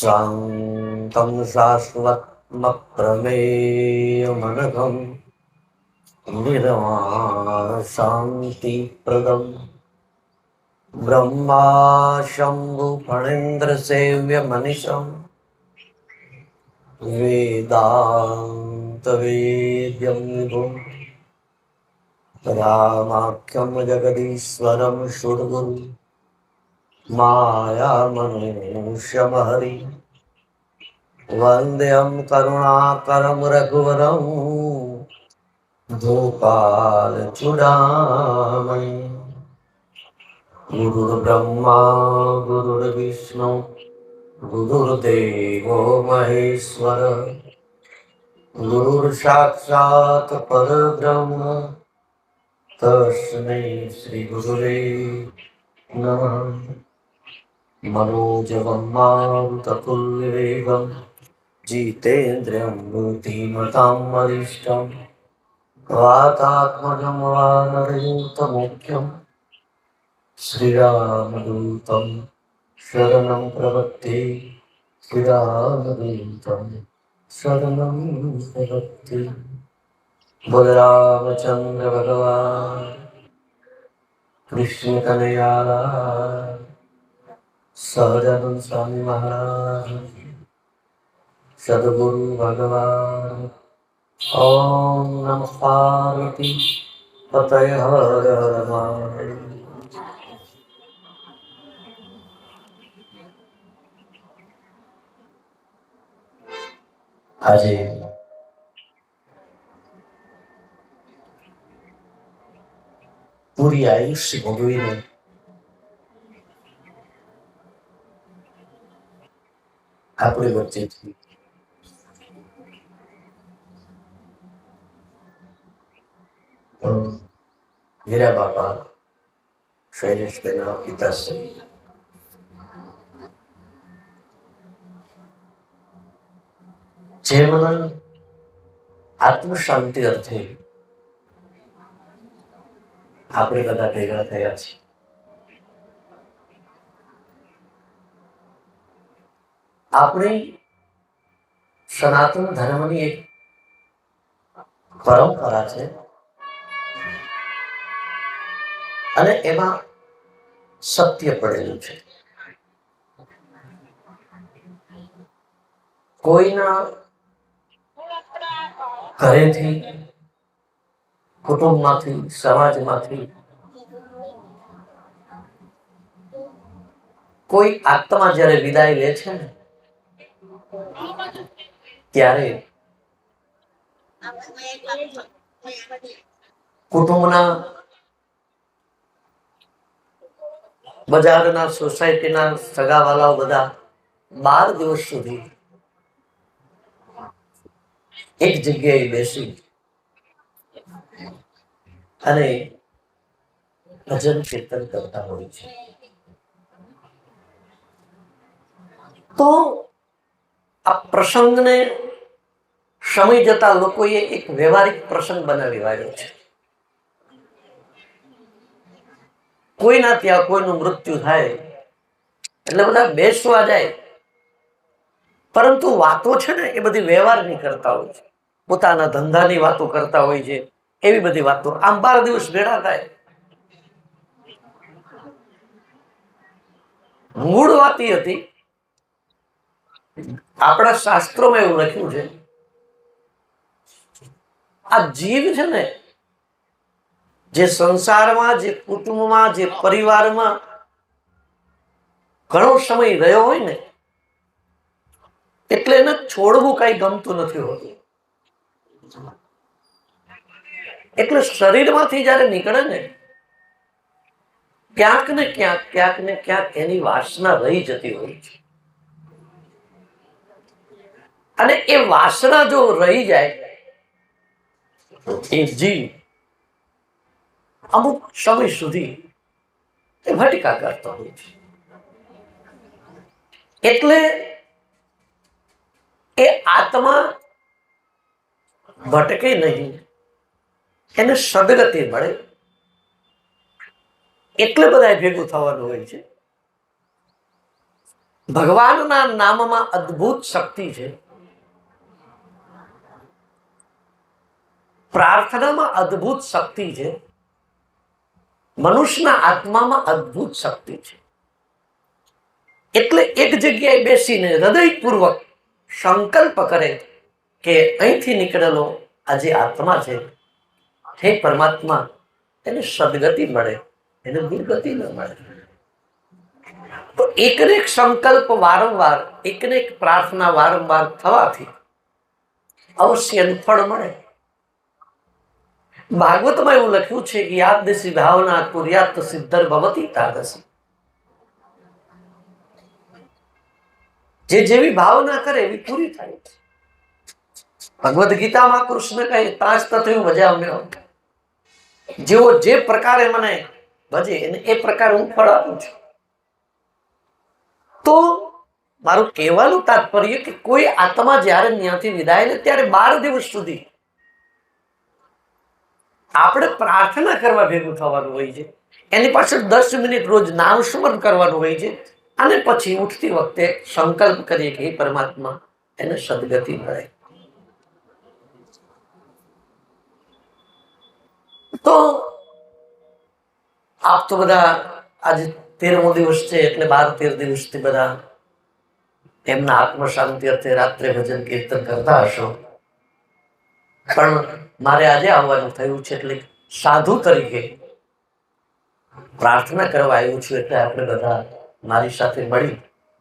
શાંતમ શાશ્વતમપ્રમેયમનઘમ નિર્વાણ શાંતિ પ્રદમ બ્રહ્મા શંભુ ફણેન્દ્ર સેવ્ય મનીષમ વેદાંત વેદ્યમ વિભુમ રામાખ્યમ જગદીશ્વરમ શુદ્ધગુરુ માયા મનુષ્યમ હરિ વંદ્યમ કરુણાકરમ રઘુવરમ ભૂપાલ ચૂડામણી ગુરુર્બ્રહ્મા ગુરુર્વિષ્ણુ ગુરુર્દેવો મહેશ્વર ગુરુર સાક્ષાત પરબ્રહ્મ તસ્મૈ શ્રી ગુરુવે નમઃ. मनोजवं मारुततुल्यवेगं जितेन्द्रियं बुद्धिमतां वरिष्ठं वातात्मजं वानरयूतमुख्यं श्रीरामदूतं शरणं प्रपद्ये. श्रीरामदूतं शरणं प्रपद्ये. बलरामचन्द्र भगवान् कृष्ण कन्हैया सहजानंद स्वामी महाराज सद्गुरु भगवान. ओम नमः पार्वती पतये हर हर महादेव. આજે પૂરી આયુષ્ય ભોગવીને આપણી વચ્ચેથી હીરા બાપા શૈલેષભાઈના પિતાશ્રી જેમના આત્મ શાંતિ અર્થે આપણે બધા ભેગા થયા છીએ. આપણી સનાતન ધર્મની એક પરંપરા છે અને એમાં સત્ય પડેલું છે. કોઈના ઘરેથી, કુટુંબમાંથી, સમાજમાંથી કોઈ આત્મા જ્યારે વિદાય લે છે ને ત્યારે કુટુંબના, બજારના, સોસાયટીના સગાવાલાઓ બધા 12 દિવસ સુધી એક જગ્યાએ બેસી અને ભજન કીર્તન કરતા હોય છે. તો આ પ્રસંગને સમય જતા લોકોએ એક વ્યવહારિક પ્રસંગ બનાવી વાળ્યો છે. કોઈના ત્યાં કોઈનું મૃત્યુ થાય એટલે બધા બેસવા જાય, પરંતુ વાતો છે ને એ બધી વ્યવહારની કરતા હોય છે, પોતાના ધંધાની વાતો કરતા હોય છે. એવી બધી વાતો આમ 12 દિવસ ભેળા થાય. મૂળ વાત એ હતી, આપણા શાસ્ત્રોમાં એવું લખ્યું છે, આ જીવ છે ને જે સંસારમાં, જે કુટુંબમાં, જે પરિવારમાં ઘણો સમય રહ્યો હોય ને એટલે એને છોડવું કઈ ગમતું નથી હોતું. એટલે શરીરમાંથી જયારે નીકળે ને ક્યાંક ને ક્યાંક એની વાસના રહી જતી હોય છે. અને એ વાસના જો રહી જાય એ જીવ અમુક સમય સુધી એ ભટકા કરતો હોય છે. એટલે એ આત્મા ભટકે નહીં, એને સદગતિ મળે એટલે બધા ભેગું થવાનું હોય છે. ભગવાનના નામમાં અદ્ભુત શક્તિ છે, પ્રાર્થનામાં અદ્ભુત શક્તિ છે, મનુષ્યના આત્મામાં અદ્ભુત શક્તિ છે. એટલે એક જગ્યાએ બેસીને હૃદયપૂર્વક સંકલ્પ કરે કે અહીંથી નીકળેલો આ જે આત્મા છે, હે પરમાત્મા, એને સદગતિ મળે, એને દુર્ગતિ ન મળે. તો એકને એક સંકલ્પ વારંવાર, એકને એક પ્રાર્થના વારંવાર થવાથી અવશ્ય એનું ફળ મળે. ભાગવતમાં એવું લખ્યું છે કે યાદસી ભાવના કુર્યાત સિદ્ધર ભવતી તાદસી. જે જેવી ભાવના કરે એવી પૂરી થાય. ભગવદ્ ગીતામાં કૃષ્ણ કહે તાજ તથયું ભજામ્યો, જેવો જે પ્રકારે મને ભજે એને એ પ્રકારે હું ફળ આપું છું. તો મારું કહેવાનું તાત્પર્ય કે કોઈ આત્મા જ્યારે ત્યાંથી વિદાય લે ત્યારે 12 દિવસ સુધી આપણે પ્રાર્થના કરવા ભેગું થવાનું હોય છે. એની પાછળ 10 મિનિટ રોજ નામ સ્મરણ કરવાનું હોય છે. અને પછી ઉઠતી વખતે સંકલ્પ કરીએ કે હે પરમાત્મા, એને સદગતિ મળે. તો આપ તો બધા આજે 13મો દિવસ છે એટલે 12-13 દિવસથી બધા એમના આત્મ શાંતિ અર્થે રાત્રે ભજન કીર્તન કરતા હશો. પણ મારે આજે આવવાનું થયું છે એટલે સાધુ તરીકે પ્રાર્થના કરવા આવ્યું છું. એટલે આપણે બધા મારી સાથે મળી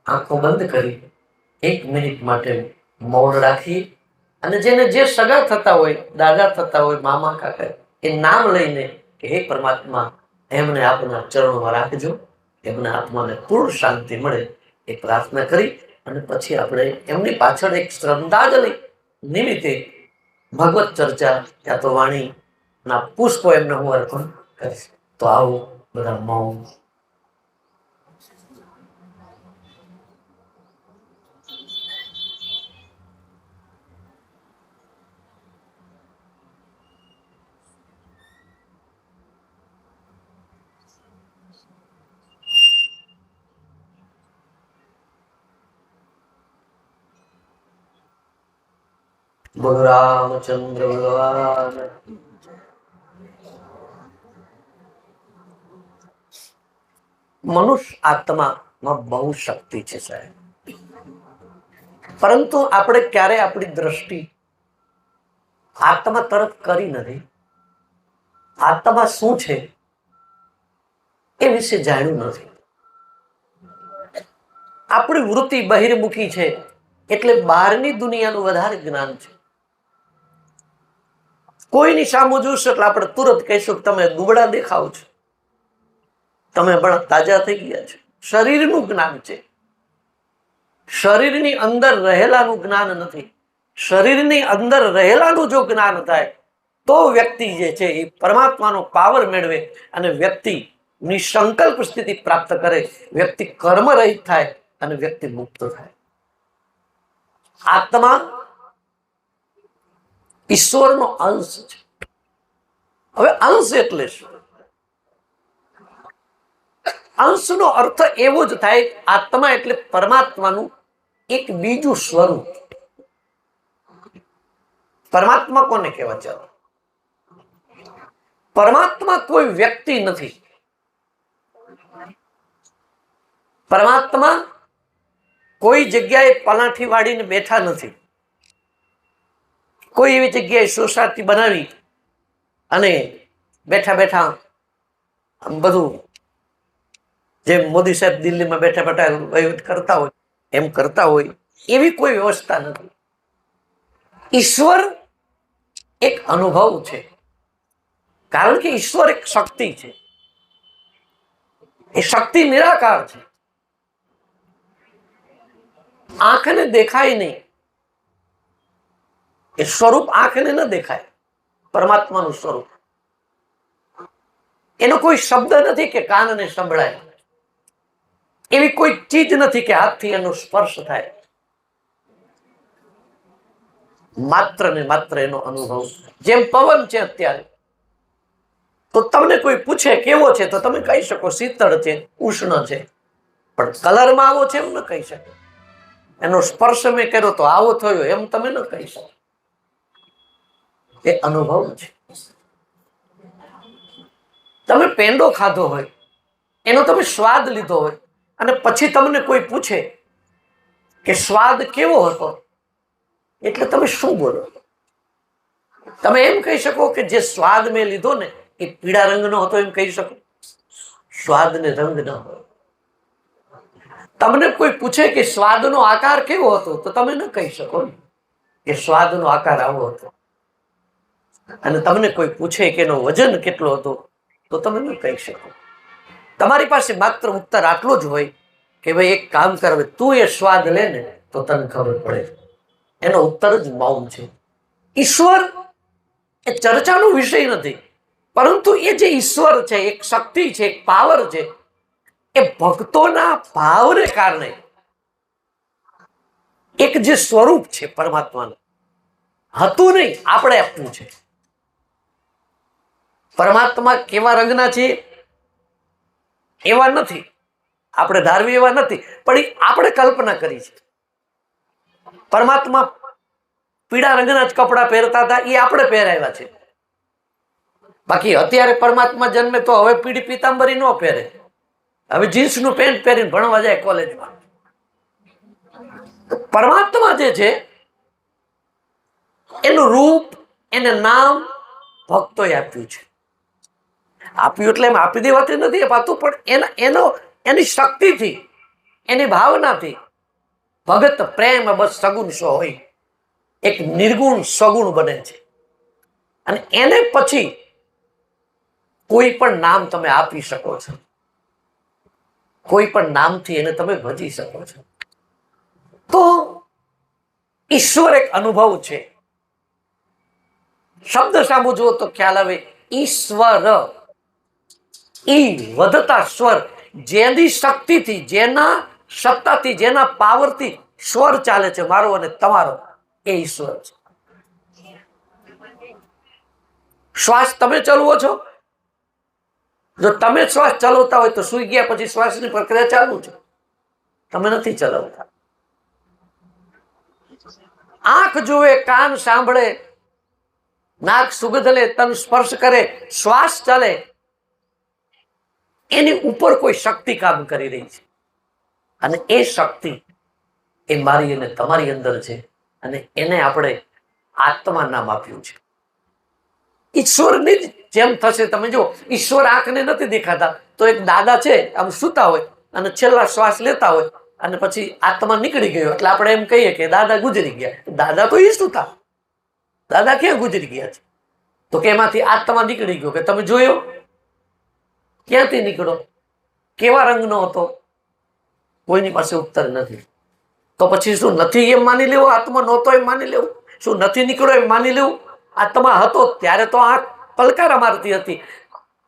આંખો બંધ કરી 1 મિનિટ માટે મૌન રાખી અને જેને જે સગા થતા હોય, દાદા થતા હોય, મામા કાકા, એ નામ લઈને કે હે પરમાત્મા, એમને આપના ચરણોમાં રાખજો, એમના આત્માને પૂર્ણ શાંતિ મળે એ પ્રાર્થના કરી અને પછી આપણે એમની પાછળ એક શ્રદ્ધાંજલિ નિમિત્તે ભગવત ચર્ચા યા તો વાણીના પુષ્પો એમને હું અર્પણ કરીશ. તો આવો બધા મૌન. બોલો રામચંદ્ર ભગવાન. મનુષ્ય આત્મામાં બહુ શક્તિ છે સાહેબ, પરંતુ આપણે ક્યારે આપણી દ્રષ્ટિ આત્મા તરફ કરી નથી. આત્મા શું છે એ વિશે જાણ્યું નથી. આપણી વૃત્તિ બહિર્મુખી છે એટલે બહારની દુનિયાનું વધારે જ્ઞાન છે. કોઈની સામું જોશો એટલે આપણે તુરંત કહીશું તમે દુબળા દેખાવ છો, તમે પણ તાજા થઈ ગયા છો. શરીરનું જ્ઞાન છે, શરીરની અંદર રહેલાનું જ્ઞાન નથી. શરીરની અંદર રહેલાનું જો જ્ઞાન થાય તો વ્યક્તિ જે છે એ પરમાત્માનો પાવર મેળવે અને વ્યક્તિ નિસંકલ્પ સ્થિતિ પ્રાપ્ત કરે, વ્યક્તિ કર્મ રહિત થાય અને વ્યક્તિ મુક્ત થાય. આત્મા ઈશ્વરનો અંશ છે. હવે અંશ એટલે શું? અંશનો અર્થ એવો જ થાય, આત્મા એટલે પરમાત્માનું એક બીજું સ્વરૂપ. પરમાત્મા કોને કહેવાય? ચાલો, પરમાત્મા કોઈ વ્યક્તિ નથી. પરમાત્મા કોઈ જગ્યાએ પલાઠી વાળીને બેઠા નથી. કોઈ એવી જગ્યાએ સોસાયટી બનાવી અને બેઠા બેઠા બધું જેમ મોદી સાહેબ દિલ્હીમાં બેઠા બેઠા વહીવટ કરતા હોય એમ કરતા હોય, એવી કોઈ વ્યવસ્થા નથી. ઈશ્વર એક અનુભવ છે, કારણ કે ઈશ્વર એક શક્તિ છે. એ શક્તિ નિરાકાર છે, આંખને દેખાય નહીં. એ સ્વરૂપ આંખને ન દેખાય. પરમાત્માનું સ્વરૂપ, એનો કોઈ શબ્દ નથી કે કાનને સંભળાય, એવી કોઈ ચીજ નથી કે હાથથી એનો સ્પર્શ થાય. માત્ર ને માત્ર એનો અનુભવ. જેમ પવન છે અત્યારે, તો તમને કોઈ પૂછે કેવો છે તો તમે કહી શકો શીતળ છે, ઉષ્ણ છે. પણ કલરમાં આવો છે એમ ન કહી શકે. એનો સ્પર્શ મેં કર્યો તો આવો થયો એમ તમે ન કહી શકો. એ અનુભવ છે. તમે પેંડો ખાધો હોય, એનો તમે સ્વાદ લીધો હોય, અને પછી તમને કોઈ પૂછે કે સ્વાદ કેવો હતો, એટલે તમે શું બોલો? તમે એમ કહી શકો કે જે સ્વાદ મેં લીધો ને એ પીળા રંગનો હતો એમ કહી શકો? સ્વાદને રંગ ન હોય. તમને કોઈ પૂછે કે સ્વાદનો આકાર કેવો હતો, તો તમે ન કહી શકો કે સ્વાદનો આકાર આવો હતો. અને તમને કોઈ પૂછે કે એનો વજન કેટલો હતો, તો તમે ન કહી શકો. તમારી પાસે માત્ર ઉત્તર આટલો જ હોય કે ભાઈ એક કામ કર, તું એ સ્વાદ લે ને તો તને ખબર પડે. એનો ઉત્તર જ મૌન છે. ઈશ્વર એ ચર્ચાનો વિષય નથી, પરંતુ એ જે ઈશ્વર છે, એક શક્તિ છે, એક પાવર છે, એ ભક્તોના ભાવને કારણે એક જે સ્વરૂપ છે પરમાત્માનું, હતું નહીં, આપણે આપ્યું છે. પરમાત્મા કેવા રંગના છે એવા નથી, આપણે ધારવી એવા નથી, પણ આપણે કલ્પના કરી છે. પરમાત્મા પીળા રંગના જ કપડા પહેરતા હતા, એ આપણે પહેરાવ્યા છે. બાકી અત્યારે પરમાત્મા જન્મે તો હવે પીળી પીતાંબરી ન પહેરે, હવે જીન્સનું પેન્ટ પહેરીને ભણવા જાય કોલેજમાં. પરમાત્મા જે છે એનું રૂપ, એને નામ ભક્તોએ આપ્યું છે. આપ્યું એટલે એમ આપી દેવાથી નથી અપાતું, પણ એની શક્તિથી, એની ભાવનાથી ભગત પ્રેમ બસ સગુણ સો હોય, એક નિર્ગુણ સગુણ બને છે. અને એને પછી કોઈ પણ નામ તમે આપી શકો છો, કોઈ પણ નામથી એને તમે ભજી શકો છો. તો ઈશ્વર એક અનુભવ છે. શબ્દ સાંભળો તો ખ્યાલ આવે. ઈશ્વર, ઈ વધતા સ્વર, જેની શક્તિથી, જેના સત્તાથી, જેના પાવરથી સ્વર ચાલે છે મારો અને તમારો, એ ઈશ્વર છે. શ્વાસ તમે ચલાવો છો, જો તમે શ્વાસ ચલાવતા હોય તો સુઈ ગયા પછી શ્વાસની પ્રક્રિયા ચાલુ છે, તમે નથી ચલાવતા. આંખ જુએ, કાન સાંભળે, નાક સુગંધ લે, તન સ્પર્શ કરે, શ્વાસ ચાલે, એની ઉપર કોઈ શક્તિ કામ કરી રહી છે. અને એ શક્તિ એ મારી અને તમારી અંદર છે, અને એને આપણે આત્મા નામ આપ્યું છે. ઈશ્વરની જેમ થશે. તમે જો, ઈશ્વર આંખને નથી દેખાતા, તો એક દાદા છે આમ સૂતા હોય અને છેલ્લા શ્વાસ લેતા હોય, અને પછી આત્મા નીકળી ગયો એટલે આપણે એમ કહીએ કે દાદા ગુજરી ગયા. દાદા તો એ સૂતા, દાદા ક્યાં ગુજરી ગયા છે? તો કે એમાંથી આત્મા નીકળી ગયો. કે તમે જોયો ક્યાંથી નીકળો, કેવા રંગનો હતો? કોઈની પાસે ઉત્તર નથી. તો પછી શું નથી એમ માની લેવું? આત્મા નહોતો એમ માની લેવું? શું નથી નીકળ્યો એમ માની લેવું? આત્મા હતો ત્યારે તો આંખ પલકારા મારતી હતી.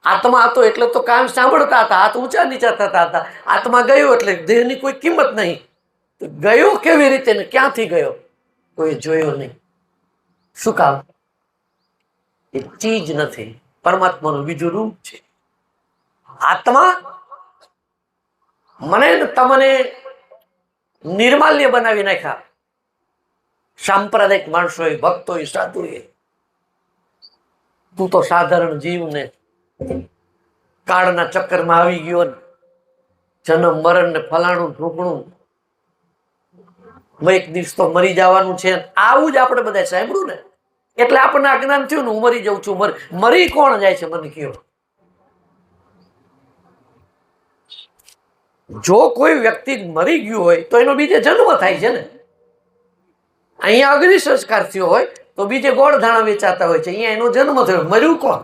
આત્મા હતો એટલે તો કાન સાંભળતા હતા, હાથ ઊંચા નીચા થતા હતા. આત્મા ગયો એટલે દેહની કોઈ કિંમત નહીં. ગયો કેવી રીતે ને ક્યાંથી ગયો કોઈ જોયો નહીં. શું કામ? એ ચીજ નથી, પરમાત્માનું બીજું રૂપ છે. આત્મા મને તમને નિર્માલ્ય બનાવી નાખ્યા. સાંપ્રદાયિક માણસોએ, ભક્તોએ, સાધુએ. તું તો સાધારણ જીવને કાળના ચક્કરમાં આવી ગયો ને જન્મ મરણ ને ફલાણું ઢોકણું, એક દિવસ તો મરી જવાનું છે. આવું જ આપણે બધા સાંભળ્યું ને, એટલે આપણને અજ્ઞાન થયું ને હું મરી જાઉં છું. મરી કોણ જાય છે મને કયો? જો કોઈ વ્યક્તિ મરી ગયું હોય તો એનો બીજે જન્મ થાય છે ને. અહીંયા અગ્નિ સંસ્કાર થયો હોય તો બીજે ગોળ ધાણા વેચાતા હોય છે, અહીંયા એનો જન્મ થયો. મર્યું કોણ?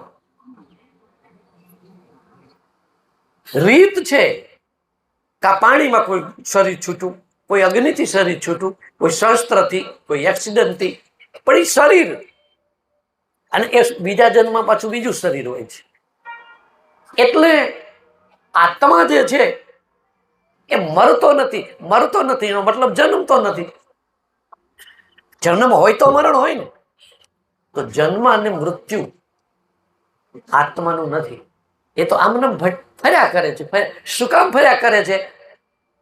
રીત છે કા પાણીમાં કોઈ શરીર છૂટું, કોઈ અગ્નિથી શરીર છૂટું, કોઈ શસ્ત્રથી, કોઈ એક્સિડન્ટથી, પણ એ શરીર. અને એ બીજા જન્મમાં પાછું બીજું શરીર હોય છે. એટલે આત્મા જે છે એ મરતો નથી. મરતો નથી એનો મતલબ જન્મતો નથી. જન્મ હોય તો મરણ હોય ને. તો જન્મ અને મૃત્યુ આત્માનું નથી. એ તો આમને ફર્યા કરે છે. શું કામ ફર્યા કરે છે?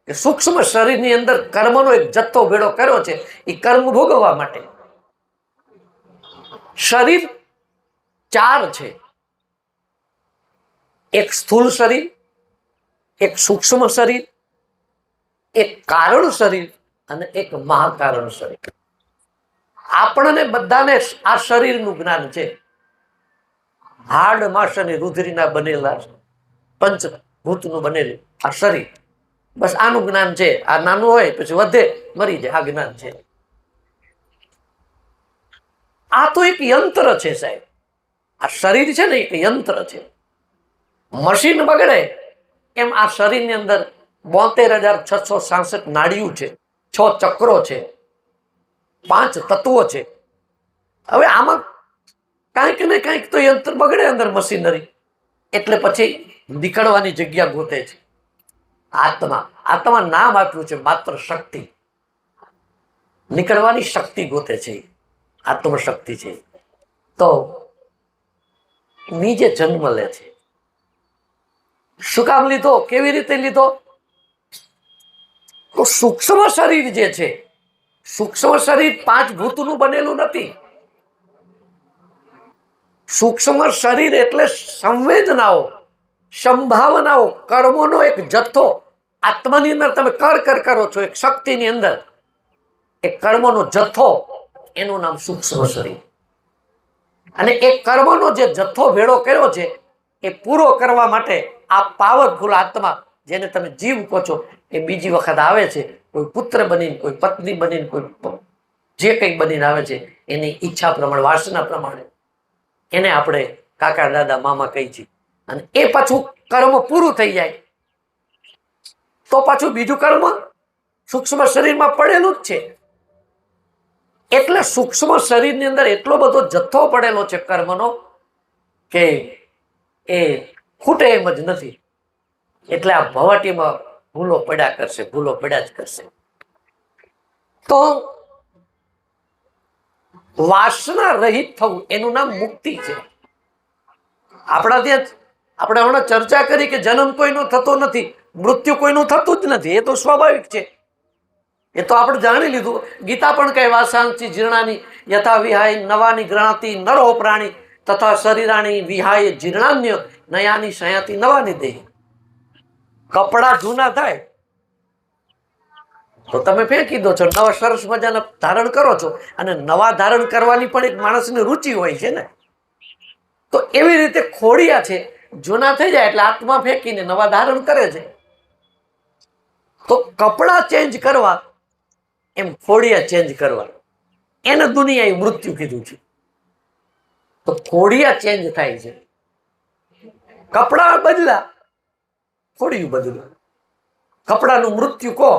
કે સૂક્ષ્મ શરીરની અંદર કર્મનો એક જથ્થો ભેળો કર્યો છે, એ કર્મ ભોગવવા માટે. શરીર ચાર છે, એક સ્થૂળ શરીર, એક સૂક્ષ્મ શરીર, એક કારણ શરીર અને એક મહાકારણ શરીર. આપણને બધાને આ શરીરનું જ્ઞાન છે. હાડ માંસ અને રુધિરના બનેલા પંચભૂતનું બનેલું આ શરીર, બસ આનું જ્ઞાન છે. આ નાનું હોય પછી વધે મરી જાય, આ જ્ઞાન છે. આ તો એક યંત્ર છે સાહેબ. આ શરીર છે ને એક યંત્ર છે. મશીન બગડે એમ આ શરીરની અંદર 72,666 નાડીઓ છે, 6 ચક્રો છે, 5 તત્વો છે. હવે આમાં કાંઈક ને કાંઈક તો યંત્ર બગડે અંદર મશીનરી, એટલે પછી નીકળવાની જગ્યા ગોતે છે. આત્મા નામ આપ્યું છે માત્ર શક્તિ. નીકળવાની શક્તિ ગોતે છે, આત્મશક્તિ છે. તો નીચે જન્મ લે છે. શું કામ લીધો, કેવી રીતે લીધો? તો સૂક્ષ્મ શરીર જે છે, સૂક્ષ્મ શરીર 5 ભૂતનું બનેલું નથી. સૂક્ષ્મ શરીર એટલે સંવેદનાઓ, સંભાવનાઓ, કર્મોનો એક જથ્થો. આત્માની અંદર તમે કર કરો છો, એક શક્તિની અંદર એક કર્મનો જથ્થો, એનું નામ સૂક્ષ્મ શરીર. અને એ કર્મનો જે જથ્થો ભેળો કર્યો છે એ પૂરો કરવા માટે આ પાવરફુલ આત્મા, જેને તમે જીવ કહો છો, એ બીજી વખત આવે છે. કોઈ પુત્ર બનીને, કોઈ પત્ની બનીને, કોઈ જે કંઈ બનીને આવે છે, એની ઈચ્છા પ્રમાણે, વાસના પ્રમાણે એને આપણે કાકા, દાદા, મામા કહી છીએ. અને એ પાછું કર્મ પૂરું થઈ જાય તો પાછું બીજું કર્મ સૂક્ષ્મ શરીરમાં પડેલું જ છે. એટલે સૂક્ષ્મ શરીરની અંદર એટલો બધો જથ્થો પડેલો છે કર્મનો કે એ ખૂટે એમ જ નથી. એટલે આ ભવાટીમાં ભૂલો પડ્યા કરશે, ભૂલો પડ્યા જ કરશે. તો વાસના રહિત થવું એનું નામ મુક્તિ છે. આપણા ત્યાં આપણે હમણાં ચર્ચા કરી કે જન્મ કોઈનો થતો નથી, મૃત્યુ કોઈનું થતું જ નથી. એ તો સ્વાભાવિક છે, એ તો આપણે જાણી લીધું. ગીતા પણ કહે વાસાંસી જીર્ણાની યથા વિહાય નવાની ગણાતી નરો પ્રાણી તથા શરીરાણી વિહાય જીર્ણાન્ય નયાની શયાતી નવાની દેહ. કપડા જૂના થાય તો તમે ફેંકી દો છો, નવા સરસ મજાના ધારણ કરો છો. અને નવા ધારણ કરવાની પણ એક માણસની રુચિ હોય છે ને. તો એવી રીતે ખોડિયા છે, જૂના થઈ જાય એટલે આત્મા ફેંકીને નવા ધારણ કરે છે. તો કપડા ચેન્જ કરવા એમ ખોડિયા ચેન્જ કરવા, એને દુનિયાએ મૃત્યુ કીધું છે. તો ખોડિયા ચેન્જ થાય છે. કપડા બદલા, ખોડિયું બદલું. કપડાનું મૃત્યુ કહો,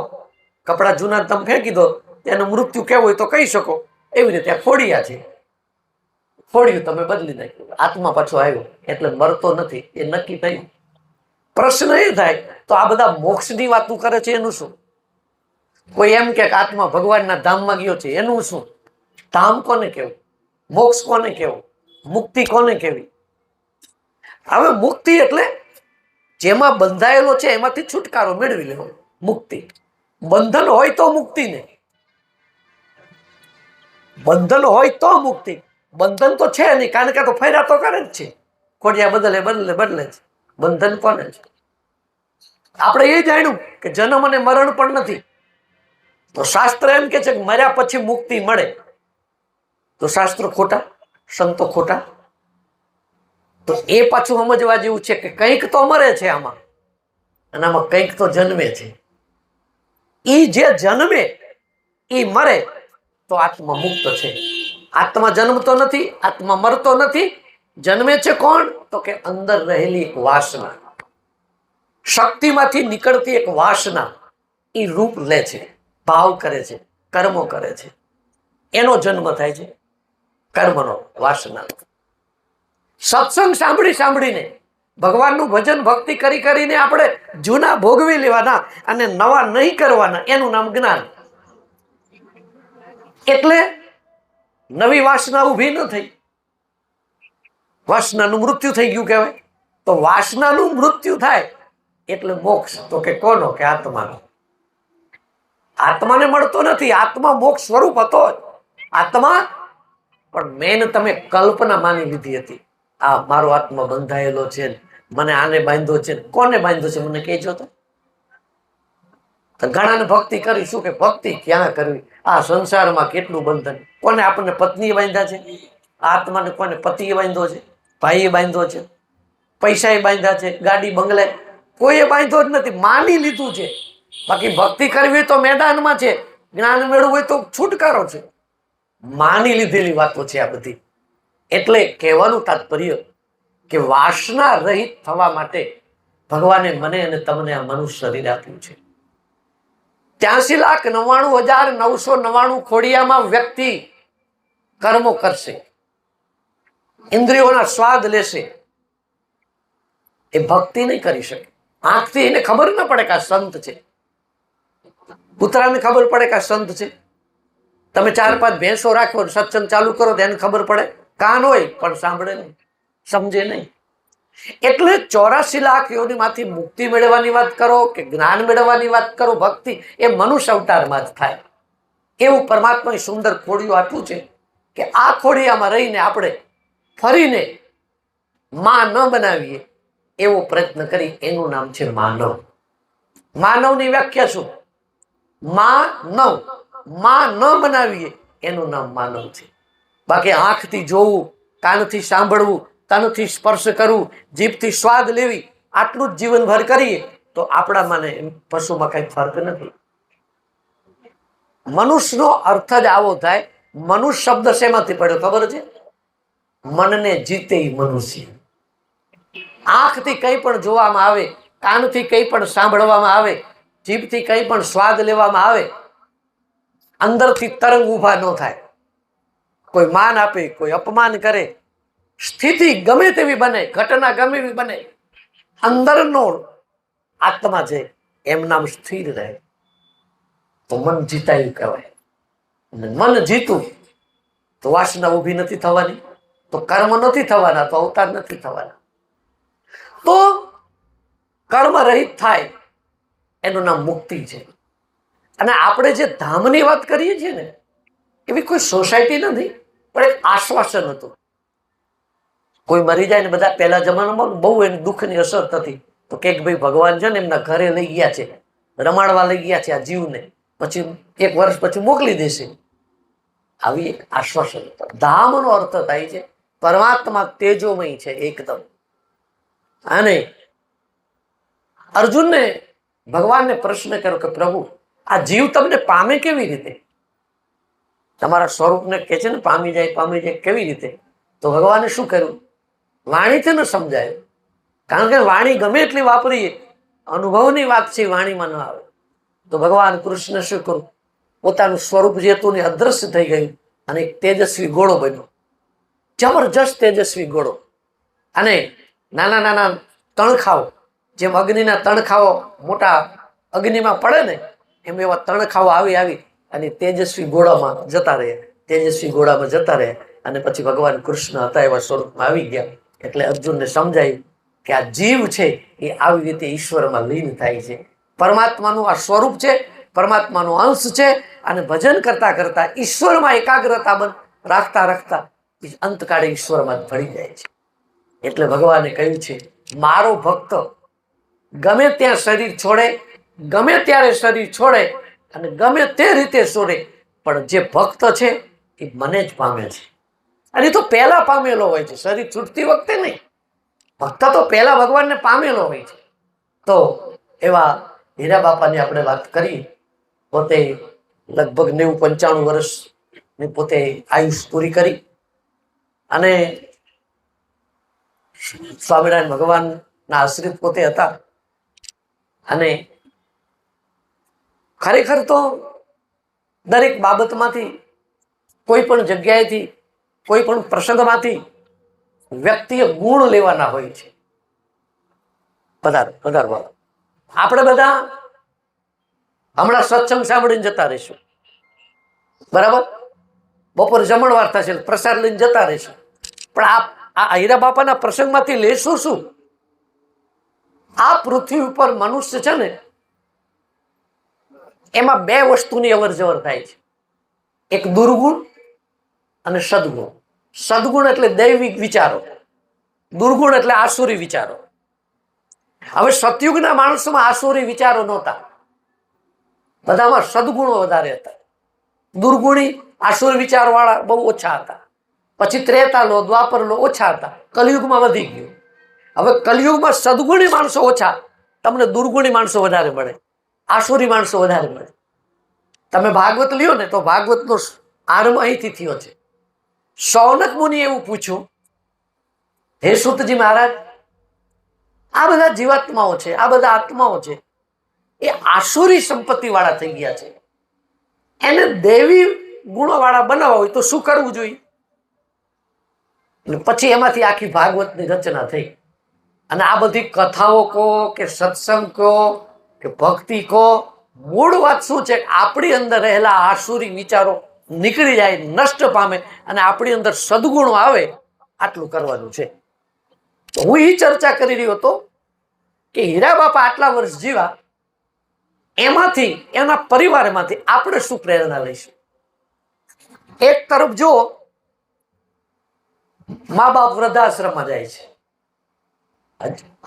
કપડા જૂના તમે ફેંકી દો, એનું મૃત્યુ કેવું હોય તો કહી શકો. એવી રીતે આ ખોડિયા છે. ખોડિયું તમે બદલી નાખ્યું, આત્મા પાછો આવ્યો એટલે મરતો નથી, એ નક્કી થયું. પ્રશ્ન એ થાય તો આ બધા મોક્ષની વાતો કરે છે એનું શું? કોઈ એમ કે આત્મા ભગવાનના ધામમાં ગયો છે, એનું શું? ધામ કોને કેવું? મોક્ષ કોને કેવું? મુક્તિ કોને કેવી? હવે મુક્તિ એટલે જેમાં બંધાયેલો છે એમાંથી છુટકારો મેળવી લેવો, મુક્તિ. બંધન હોય તો મુક્તિ ને, બંધન હોય તો મુક્તિ. બંધન તો છે નહીં, કારણ કે તો ફર્યા તો કરે જ છે. ખોડિયા બદલે છે. બંધન કોને છે? આપણે એ જાણ્યું કે જન્મ અને મરણ પણ નથી. તો શાસ્ત્ર એમ કે છે કે મર્યા પછી મુક્તિ મળે. તો શાસ્ત્રો ખોટા, સંતો ખોટા. તો એ પાછું સમજવા જેવું છે કે કંઈક તો મરે છે આમાં, અને આમાં કંઈક તો જન્મે છે. એ જે જન્મે એ મરે તો આત્મા મુક્ત છે. આત્મા જન્મતો નથી, આત્મા મરતો નથી. જન્મે છે કોણ? તો કે અંદર રહેલી એક વાસના, શક્તિમાંથી નીકળતી એક વાસના. એ રૂપ લે છે, ભાવ કરે છે, કર્મો કરે છે. એનો જન્મ થાય છે, કર્મનો, વાસના. સત્સંગ સાંભળીને, ભગવાનનું ભજન ભક્તિ કરીને આપણે જૂના ભોગવી લેવાના અને નવા નહીં કરવાના, એનું નામ જ્ઞાન. એટલે નવી વાસના ઊભી ન થઈ, વાસનાનું મૃત્યુ થઈ ગયું કહેવાય. તો વાસનાનું મૃત્યુ થાય એટલે મોક્ષ. તો કે કોનો? કે આત્માનો. આત્માને મળતો નથી. આત્મા મોક્ષ સ્વરૂપ હતો જ. આત્મા પણ મેન તમે કલ્પના માની લીધી હતી. આ મારો આત્મા બંધાયેલો છે, મને આને બાંધ્યો છે. કોને બાંધ્યો છે મને કહેજો તો. ઘણાને ભક્તિ કરી, શું કે ભક્તિ ક્યાં કરવી? આ સંસારમાં કેટલું બંધન. કોને આપણને પત્નીએ બાંધ્યા છે? આત્માને કોને પતિએ બાંધ્યો છે? ભાઈએ બાંધ્યો છે? પૈસાએ બાંધ્યા છે? ગાડી બંગલે? કોઈએ બાંધ્યો જ નથી, માની લીધું છે. બાકી ભક્તિ કરવી તો મેદાનમાં છે, જ્ઞાન મેળવવું હોય તો છુટકારો છે. માની લીધેલી વાતો છે આ બધી. એટલે કહેવાનું તાત્પર્ય કે વાસના રહિત થવા માટે ભગવાને મને અને તમને આ મનુષ્ય શરીર આપ્યું છે. 83,99,999 ખોડિયામાં વ્યક્તિ કર્મો કરશે, ઇન્દ્રિયોના સ્વાદ લેશે, એ ભક્તિ નહીં કરી શકે. આંખથી એને ખબર ન પડે કે આ સંત છે. કૂતરાને ખબર પડે કે આ સંત છે? તમે 4-5 ભેંસો રાખો, સત્સંગ ચાલુ કરો તો એને ખબર પડે? કાન હોય પણ સાંભળે નહીં, સમજે નહીં. એટલે 84 લાખ યોનિમાંથી મુક્તિ મેળવવાની વાત કરો કે જ્ઞાન મેળવવાની વાત કરો, ભક્તિ એ મનુષ્ય અવતારમાં જ થાય. એવું પરમાત્માએ સુંદર ખોડિયું આપ્યું છે કે આ ખોડિયામાં રહીને આપણે ફરીને માં ન બનાવીએ એવો પ્રયત્ન કરી. એનું નામ છે માનવ. માનવની વ્યાખ્યા શું? માનવ, માં ન બનાવીએ એનું નામ માનવ છે. બાકી આંખથી જોવું, કાનથી સાંભળવું, તનથી સ્પર્શ કરવું, જીભથી સ્વાદ લેવી, આટલું જ જીવનભર કરીએ તો આપણામાં ને પશુમાં કઈ ફરક નથી. મનુષ્યનો અર્થ જ આવો થાય. મનુષ્ય શબ્દ શેમાંથી પડ્યો ખબર છે? મનને જીતે મનુષ્ય. આંખથી કંઈ પણ જોવામાં આવે, કાનથી કંઈ પણ સાંભળવામાં આવે, જીભથી કંઈ પણ સ્વાદ લેવામાં આવે, અંદરથી તરંગ ઊભા ન થાય. કોઈ માન આપે, કોઈ અપમાન કરે, સ્થિતિ ગમે તેવી બને, ઘટના ગમે એવી બને, અંદરનો આત્મા છે એમ નામ સ્થિર રહે તો મન જીતાયું કહેવાય. મન જીતું તો વાસના ઊભી નથી થવાની, તો કર્મ નથી થવાના, તો અવતાર નથી થવાના. તો કર્મ રહિત થાય એનું નામ મુક્તિ છે. અને આપણે જે ધામની વાત કરીએ છીએ ને, એવી કોઈ સોસાયટી નથી, પણ એક આશ્વાસન હતું. કોઈ મરી જાય ને બધા પહેલા જમાનામાં બહુ એની દુઃખની અસર થતી, તો કે ભાઈ ભગવાન છે ને એમના ઘરે લઈ ગયા છે, રમાડવા લઈ ગયા છે આ જીવને, પછી 1 વર્ષ પછી મોકલી દેશે. આવી એક આશ્વાસન. ધામનો અર્થ થાય છે પરમાત્મા તેજોમય છે એકદમ. અને અર્જુનને ભગવાનને પ્રશ્ન કર્યો કે પ્રભુ આ જીવ તમને પામે કેવી રીતે? તમારા સ્વરૂપને કે છે ને પામી જાય કેવી રીતે? તો ભગવાને શું કર્યું? વાણીથી ન સમજાય. કારણ કે વાણી ગમે એટલી વાપરીએ, અનુભવની વાત છે, વાણીમાં ન આવે. તો ભગવાન કૃષ્ણ શું કરું? પોતાનું સ્વરૂપ જે હતું ને અદ્રશ્ય થઈ ગયું અને એક તેજસ્વી ઘોડો બન્યો, જબરજસ્ત તેજસ્વી ઘોડો. અને નાના નાના તણખાઓ, જેમ અગ્નિના તણખાઓ મોટા અગ્નિમાં પડે ને, એમ એવા તણખાઓ આવી અને તેજસ્વી ઘોડામાં જતા રહ્યા. અને પછી ભગવાન કૃષ્ણ હતા એવા સ્વરૂપમાં આવી ગયા. એટલે અર્જુનને સમજાયું કે આ જીવ છે એ આવી રીતે ઈશ્વરમાં લીન થાય છે. પરમાત્માનું આ સ્વરૂપ છે, પરમાત્માનો અંશ છે. અને ભજન કરતા કરતા ઈશ્વરમાં એકાગ્રતા રાખતા અંતકાળે ઈશ્વરમાં ભળી જાય છે. એટલે ભગવાને કહ્યું છે મારો ભક્ત ગમે ત્યાં શરીર છોડે, ગમે ત્યારે શરીર છોડે અને ગમે તે રીતે છોડે, પણ જે ભક્ત છે એ મને જ પામે છે. અને તો પહેલા પામેલો હોય છે, શરીર છૂટતી વખતે નહીં. ભક્ત તો પહેલા ભગવાનને પામેલો હોય છે. તો એવા હીરા બાપાની આપણે વાત કરી. પોતે લગભગ 90-95 વર્ષની પોતે આયુષ પૂરી કરી અને સ્વામિનારાયણ ભગવાનના આશ્રિત પોતે હતા. અને ખરેખર તો દરેક બાબતમાંથી, કોઈ પણ જગ્યાએથી, કોઈ પણ પ્રસંગમાંથી વ્યક્તિએ ગુણ લેવાના હોય છે. પધારો. આપણે બધા હમણાં સત્સંગ સાંભળીને જતા રહીશું, બરાબર? બપોર જમણવાર થશે, પ્રસાદ લઈને જતા રહીશું. પણ આ હીરા બાપાના પ્રસંગમાંથી લેશું શું? આ પૃથ્વી ઉપર મનુષ્ય છે ને એમાં બે વસ્તુની અવર જવર થાય છે, એક દુર્ગુણ અને સદગુણ. સદગુણ એટલે દૈવિક વિચારો, દુર્ગુણ એટલે આસુરી વિચારો. હવે સતયુગના માણસોમાં આસુરી વિચારો નહોતા, બધામાં સદગુણો વધારે હતા. દુર્ગુણી આસુરી વિચાર વાળા બહુ ઓછા હતા. પછી ત્રેતા લો, દ્વાપર લો, ઓછા હતા. કલયુગમાં વધી ગયું. હવે કલયુગમાં સદગુણી માણસો ઓછા, તમને દુર્ગુણી માણસો વધારે મળે, આસુરી માણસો વધારે મળે. તમે ભાગવત લ્યો ને તો ભાગવતનો આરંભ અહીંથી થયો છે. શૌનક મુનિ એવું પૂછ્યું, હે સુતજી મહારાજ, આ બધા જીવાત્માઓ છે, આ બધા આત્માઓ છે, એ આસુરી સંપત્તિ વાળા થઈ ગયા છે, એને દેવી ગુણો વાળા બનાવવા હોય તો શું કરવું જોઈએ? પછી એમાંથી આખી ભાગવતની રચના થઈ. અને આ બધી કથાઓ કહો કે સત્સંગ કહો કે ભક્તિ કહો, મૂળ વાત શું છે? આપણી અંદર રહેલા આસુરી વિચારો નીકળી જાય, નષ્ટ પામે, અને આપણી અંદર સદગુણો આવે, આટલું કરવાનું છે. તો હું એ ચર્ચા કરી રહ્યો હતો કે હીરા બાપા આટલા વર્ષ જીવા, એમાંથી, એના પરિવારમાંથી આપણે શું પ્રેરણા લઈશું? એક તરફ જો મા બાપ વૃદ્ધાશ્રમમાં જાય છે,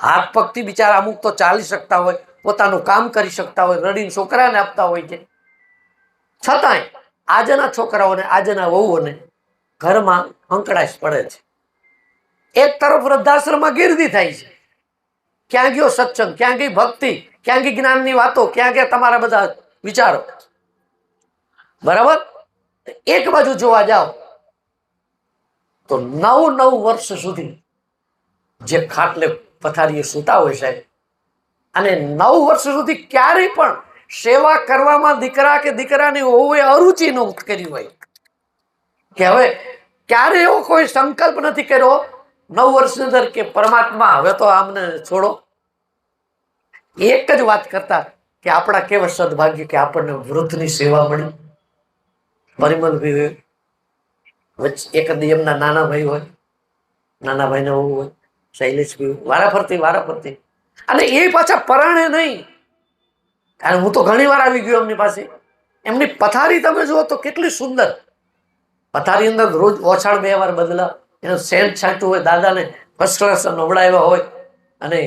હાથ પગથી બિચારા અમુક તો ચાલી શકતા હોય, પોતાનું કામ કરી શકતા હોય, રડીને છોકરાને આપતા હોય છે, છતાંય આજના છોકરાઓને, આજના વહુઓને ઘરમાં અંકડાશ પડે છે. એક તરફ વૃદ્ધાશ્રમમાં ગીર્દી થાય છે, ક્યાં ગયો સત્સંગ, ક્યાં ગઈ ભક્તિ, ક્યાં ગઈ જ્ઞાનની વાતો, ક્યાં ગયા તમારા બધા વિચારો? બરાબર. એક બાજુ જોવા જાઓ તો 9 વર્ષ સુધી જે ખાટલે પથારીએ સૂતા હોય સાહેબ, અને 9 વર્ષ સુધી ક્યારેય પણ સેવા કરવામાં દીકરા કે દીકરાની વહુએ અરુચિ ન કરી હોય, કે હવે ક્યારે એવો કોઈ સંકલ્પ નથી કર્યો 9 વર્ષની અંદર કે પરમાત્મા હવે તો આમને છોડો. એક જ વાત કરતા કે આપણા કેવા સદભાગ્ય કે આપણને વૃદ્ધની સેવા મળી. પરિમલભાઈ વચ્ચે એક એમના નાના ભાઈ હોય, નાના ભાઈને વહુ હોય, શૈલેષભાઈ, વારાફરતી, અને એ પાછા પરાણે નહીં. કારણ હું તો ઘણી વાર આવી ગયો એમની પાસે. એમની પથારી તમે જુઓ તો કેટલી સુંદર પથારી, અંદર રોજ ઓછાળ 2 વાર બદલા, એનો સેન્ટ છાંટવું હોય, દાદાને ફર્સ્ટ ક્લાસ નવડાવ્યા હોય, અને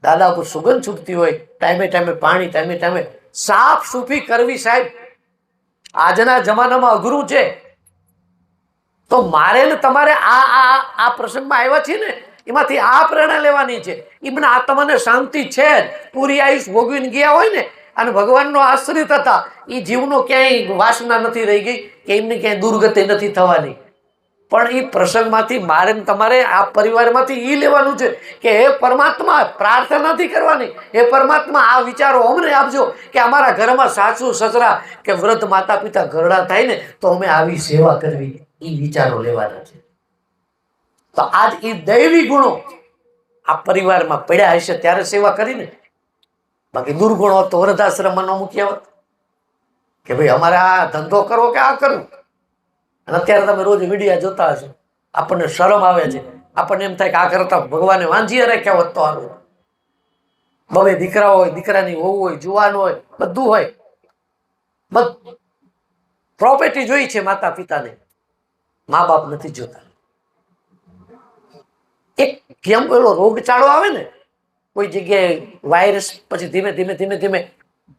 દાદા ઉપર સુગંધ છૂટતી હોય, ટાઈમે ટાઈમે પાણી, ટાઈમે ટાઈમે સાફ સૂફી કરવી. સાહેબ આજના જમાનામાં અઘરું છે. તો મારે ને તમારે આ પ્રસંગમાં આવ્યા છીએ ને, એમાંથી આ પ્રેરણા લેવાની છે. એમને આત્માને શાંતિ છે જ, પૂરી આયુષ ભોગવીને ગયા હોય ને, અને ભગવાનનો આશ્રિત હતા, એ જીવનો ક્યાંય વાસના નથી રહી ગઈ, કે એમની ક્યાંય દુર્ગતિ નથી થવાની. પણ એ પ્રસંગમાંથી મારે તમારે આ પરિવારમાંથી એ લેવાનું છે કે હે પરમાત્મા, પ્રાર્થના નથી કરવાની, હે પરમાત્મા આ વિચારો અમને આપજો કે અમારા ઘરમાં સાસુ સસરા કે વૃદ્ધ માતા પિતા ઘરડા થાય ને તો અમે આવી સેવા કરવી, એ વિચારો લેવાના છે. તો આજ એ દૈવી ગુણો આ પરિવારમાં પડ્યા હશે ત્યારે સેવા કરીને. બાકી દુર્ગુણો તો વૃદ્ધાશ્રમમાં ન મૂક્યા હોત કે ભાઈ અમારે આ ધંધો કરવો કે આ કરવું. અને અત્યારે તમે રોજ વિડીયા જોતા હશો, આપણને શરમ આવે છે, આપણને એમ થાય કે આ કરતા ભગવાને વાંજીએ રાખ્યા હોત તો સારું. 2 દીકરા હોય, દીકરાની વહુ હોય, જુવાન હોય, બધું હોય, બધું પ્રોપર્ટી જોઈ છે માતા પિતાને, મા બાપ નથી જોતા. એક કેમ પેલો રોગચાળો આવે ને કોઈ જગ્યાએ, વાયરસ, પછી ધીમે ધીમે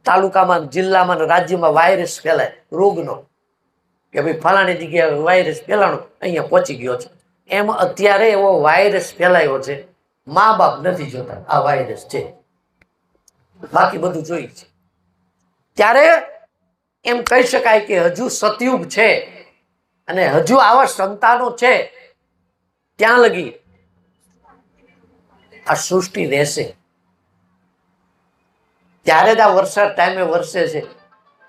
તાલુકામાં, જિલ્લામાં, રાજ્યમાં વાયરસ ફેલાય રોગનો, કે ભાઈ ફલાણી જગ્યાએ વાયરસ ફેલાણો અહીંયા પહોંચી ગયો છે. એમ અત્યારે એવો વાયરસ ફેલાયો છે, મા બાપ નથી જોતા આ વાયરસ છે, બાકી બધું જોઈ છે. ત્યારે એમ કહી શકાય કે હજુ સતયુગ છે, અને હજુ આવા સંતાનો છે, ત્યાં લગી આ સૃષ્ટિ રહેશે. ત્યારે જ આ વરસાદ ટાઈમે વરસે છે,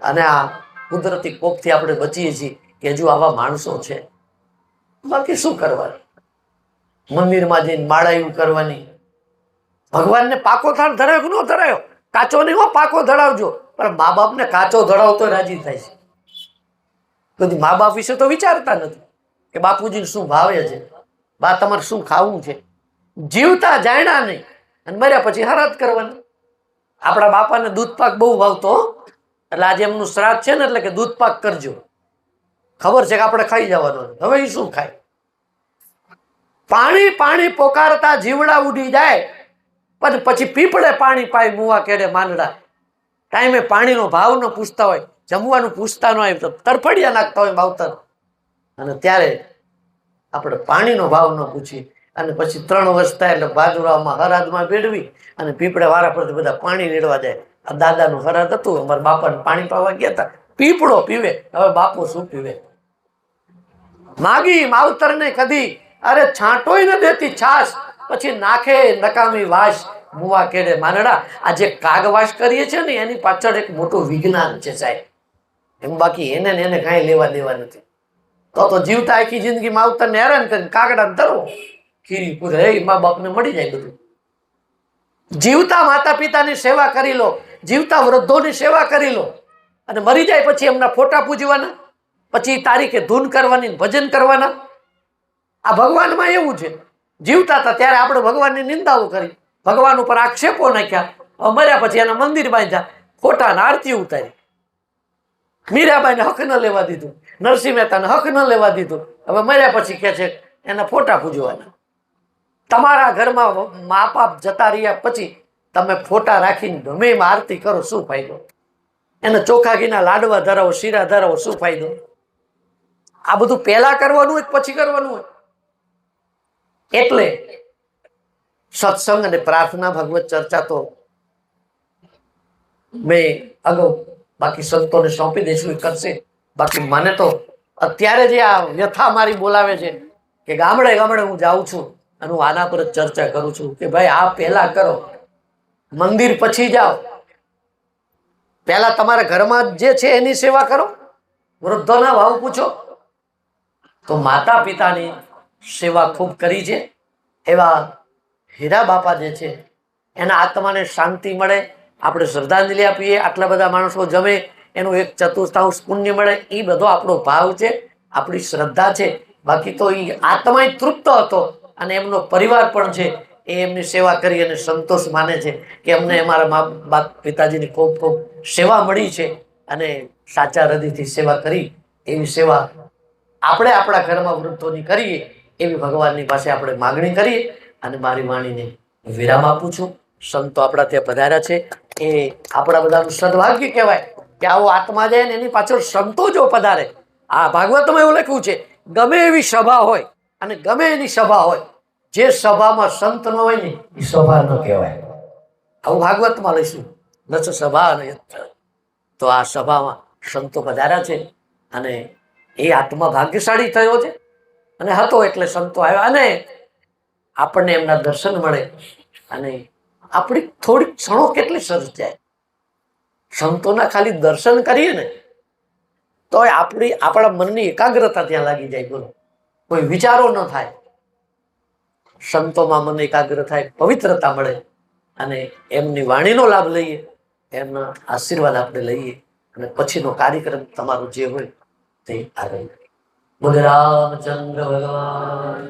અને આ કુદરતી કોપથી આપણે બચીએ છીએ કે હજુ આવા માણસો છે. બાકી શું કરવાનું? મંદિરમાં જઈને માળાયું કરવાની. ભગવાનને પાકો થાળ ધરાયો કે ન ધરાયો? કાચો નહીં હો, પાકો ધડાવજો. પણ મા બાપને કાચો ધડાવતો રાજી થાય છે. કદી મા બાપ વિશે તો વિચારતા નથી કે બાપુજીને શું ભાવે છે, બા તમારે શું ખાવું છે. જીવતા જાણ્યા નહીં, અને મર્યા પછી હરાત કરવાની. આપણા બાપાને દૂધ પાક બહુ ભાવતો, એટલે આજે એમનું શ્રાદ્ધ છે ને, એટલે કે દૂધ પાક કરજો. ખબર છે કે આપણે ખાઈ જવાનું. હવે એ શું ખાય? પાણી પાણી પોકારતા જીવડા ઉડી જાય, પણ પછી પીપળે પાણી પાય મુવા કેડે માંડડા. ટાઈમે પાણીનો ભાવ ન પૂછતા હોય, જમવાનું પૂછતા ન હોય, તો તરફડિયા નાખતા હોય માવતર. અને ત્યારે આપણે પાણીનો ભાવ ન પૂછીએ, અને પછી 3 વર્ષ થાય એટલે બાજુરામાં હરાદમાં બેડવી અને પીપળે વારા પરથી બધા પાણી રેડવા જાય. આ દાદાનું હરાદ હતું, અમારા બાપાને પાણી પાવા ગયા હતા. પીપળો પીવે, હવે બાપુ શું પીવે? માગી માવતરને કદી અરે છાંટોય ન દેતી છાસ, પછી નાખે નકામી વાસ મુવા કેડે માનડા. આ જે કાગવાસ કરીએ છીએ ને, એની પાછળ એક મોટું વિજ્ઞાન છે સાહેબ. એમ બાકી એને કાંઈ લેવા દેવા નથી. તો જીવતા આખી જિંદગી માવતરને હેરાન કરીને કાગડાને ધરવો, ખીરી પૂરે, એ મા બાપને મળી જાય બધું. જીવતા માતા પિતાની સેવા કરી લો, જીવતા વૃદ્ધોની સેવા કરી લો, અને મરી જાય પછી એમના ફોટા પૂજવાના, પછી તારીખે ધૂન કરવાની, ભજન કરવાના. આ ભગવાનમાં એવું છે. જીવતા હતા ત્યારે આપણે ભગવાનની નિંદાઓ કરી, ભગવાન ઉપર આક્ષેપો નાખ્યા, મર્યા પછી એના મંદિર બાંધ્યા, ખોટાના આરતી ઉતારી. મીરાબાઈને હક ન લેવા દીધું, નરસિંહ મહેતાને હક ન લેવા દીધું. હવે મર્યા પછી કે છે એના ફોટા પૂજવાના. તમારા ઘરમાં મા બાપ જતા રહ્યા પછી તમે ફોટા રાખીને ગમે એમાં આરતી કરો, શું ફાયદો? એને ચોખા ઘીના લાડવા ધરાવો, શીરા ધરાવો, શું ફાયદો? આ બધું પહેલા કરવાનું હોય પછી કરવાનું હોય. એટલે સત્સંગ અને પ્રાર્થના, ભગવત ચર્ચા તો મેં અગાઉ બાકી સંતોને સોંપી દઈશું, એ કરશે. બાકી મને તો અત્યારે જે આ વ્યથા મારી બોલાવે છે કે ગામડે ગામડે હું જાઉં છું અને હું આના પર જ ચર્ચા કરું છું કે ભાઈ આ પહેલા કરો, મંદિર પછી જાઓ. પહેલા તમારા ઘરમાં જે છે એની સેવા કરો, વૃદ્ધોના ભાવ પૂછો. તો માતા પિતાની સેવા ખૂબ કરી છે એવા હીરા બાપા જે છે, એના આત્માને શાંતિ મળે, આપણે શ્રદ્ધાંજલિ આપીએ, આટલા બધા માણસો જમે એનું 1/4 પુણ્ય મળે, એ બધો આપણો ભાવ છે, આપણી શ્રદ્ધા છે. બાકી તો એ આત્મા તૃપ્ત હતો અને એમનો પરિવાર પણ છે, એ એમની સેવા કરી અને સંતોષ માને છે કે અમને અમારા મા બાપ પિતાજીની ખૂબ ખૂબ સેવા મળી છે, અને સાચા હૃદયથી સેવા કરી એવી સેવા આપણે આપણા ઘરમાં વૃદ્ધોની કરીએ, એવી ભગવાનની પાસે આપણે માગણી કરીએ. અને મારી વાણીને વિરામ આપું છું. સંતો આપણા ત્યાં પધાર્યા છે, એ આપણા બધાનું સદભાગ્ય કહેવાય કે આવો આત્મા જાય ને એની પાછળ સંતો જો પધારે. આ ભાગવતમાં એવું લખ્યું છે, ગમે એવી સભા હોય અને ગમે એની સભા હોય, જે સભામાં સંત ન હોય ને એ સભા ન કહેવાય. આવું ભાગવતમાં લઈશું, નચ સભા અને તો આ સભામાં સંતો પધાર્યા છે, અને એ આત્મા ભાગ્યશાળી થયો છે, અને હતો એટલે સંતો આવ્યા, અને આપણને એમના દર્શન મળે, અને આપણી થોડીક ક્ષણો કેટલી સરસ જાય. સંતોના ખાલી દર્શન કરીએ ને તો આપણા મનની એકાગ્રતા ત્યાં લાગી જાય. બોલો, કોઈ વિચારો ન થાય, સંતોમાં મન એકાગ્ર થાય, પવિત્રતા મળે, અને એમની વાણીનો લાભ લઈએ, એમના આશીર્વાદ આપણે લઈએ, અને પછીનો કાર્યક્રમ તમારો જે હોય તે આગળ. બોલે રામચંદ્ર ભગવાન.